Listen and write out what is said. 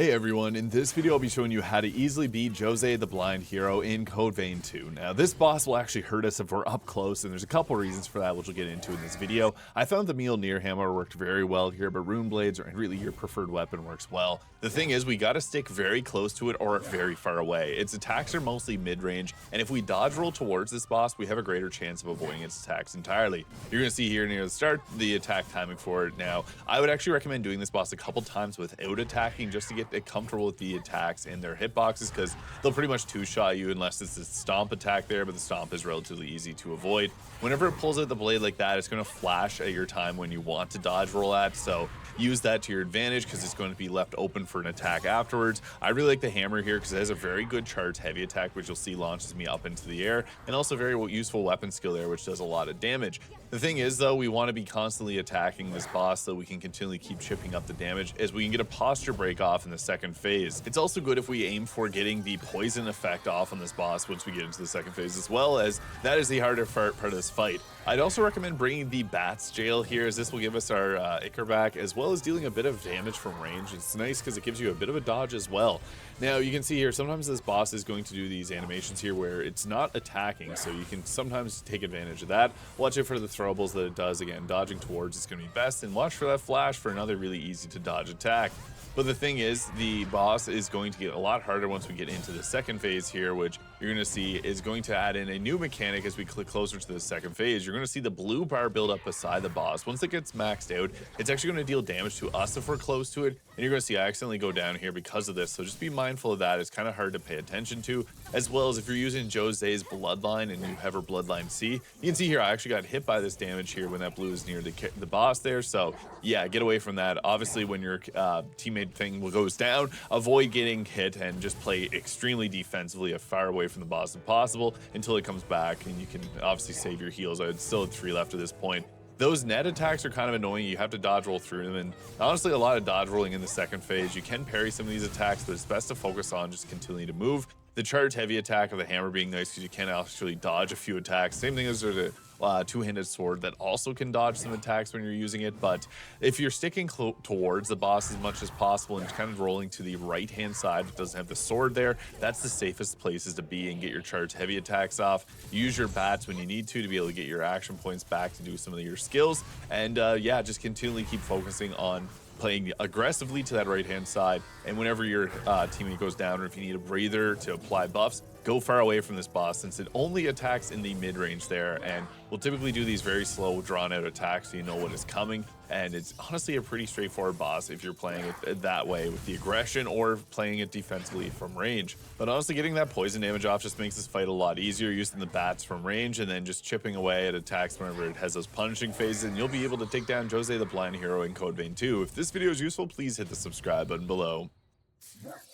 Hey everyone, in this video I'll be showing you how to easily beat JOSEE the Blind Hero in Code Vein 2. Now this boss will actually hurt us if we're up close, and there's a couple reasons for that which we'll get into in this video. I found the mjolnir hammer worked very well here, but rune blades or really your preferred weapon works well. The thing is, we gotta stick very close to it or very far away. Its attacks are mostly mid-range, and if we dodge roll towards this boss, we have a greater chance of avoiding its attacks entirely. You're gonna see here near the start the attack timing for it. Now, I would actually recommend doing this boss a couple times without attacking just to get comfortable with the attacks and their hitboxes, because they'll pretty much two-shot you unless it's a stomp attack there, but the stomp is relatively easy to avoid. Whenever it pulls out the blade like that, it's going to flash at your time when you want to dodge roll at, so use that to your advantage because it's going to be left open for an attack afterwards. I really like the hammer here because it has a very good charge heavy attack, which you'll see launches me up into the air, and also very useful weapon skill there, which does a lot of damage. The thing is though, we want to be constantly attacking this boss so we can continually keep chipping up the damage, as we can get a posture break off in the second phase. It's also good if we aim for getting the poison effect off on this boss once we get into the second phase, as well as that is the harder part of this fight. I'd also recommend bringing the Bat's Jail here, as this will give us our Ichor back, as well as dealing a bit of damage from range. It's nice because it gives you a bit of a dodge as well. Now you can see here, sometimes this boss is going to do these animations here where it's not attacking, so you can sometimes take advantage of that. Watch it for the throwables that it does. Again, dodging towards is going to be best, and watch for that flash for another really easy to dodge attack. But the thing is, the boss is going to get a lot harder once we get into the second phase here, which you're going to see is going to add in a new mechanic as we click closer to the second phase. You're going to see the blue bar build up beside the boss. Once it gets maxed out, it's actually going to deal damage to us if we're close to it, and you're going to see I accidentally go down here because of this, so just be mindful of that. It's kind of hard to pay attention to, as well as if you're using Josee's bloodline and you have her bloodline C, you can see here I actually got hit by this damage here when that blue is near the boss there, so yeah, get away from that. Obviously when your teammate thing goes down, avoid getting hit and just play extremely defensively as far away from the boss as possible until it comes back, and you can obviously save your heals. I still had 3 left at this point. Those net attacks are kind of annoying. You have to dodge roll through them, and honestly a lot of dodge rolling in the second phase. You can parry some of these attacks, but it's best to focus on just continuing to move. The charge heavy attack of the hammer being nice because you can actually dodge a few attacks. Same thing as the two-handed sword that also can dodge some attacks when you're using it. But if you're sticking towards the boss as much as possible and kind of rolling to the right-hand side, it doesn't have the sword there, that's the safest places to be and get your charge heavy attacks off. Use your bats when you need to be able to get your action points back to do some of your skills. And yeah, just continually keep focusing on playing aggressively to that right hand side, and whenever your teammate goes down, or if you need a breather to apply buffs, go far away from this boss, since it only attacks in the mid-range there, and will typically do these very slow drawn out attacks so you know what is coming. And it's honestly a pretty straightforward boss if you're playing it that way with the aggression or playing it defensively from range. But honestly, getting that poison damage off just makes this fight a lot easier, using the bats from range and then just chipping away at attacks whenever it has those punishing phases, and you'll be able to take down JOSEE the Blind Hero in Code Vein 2. If this video is useful, please hit the subscribe button below.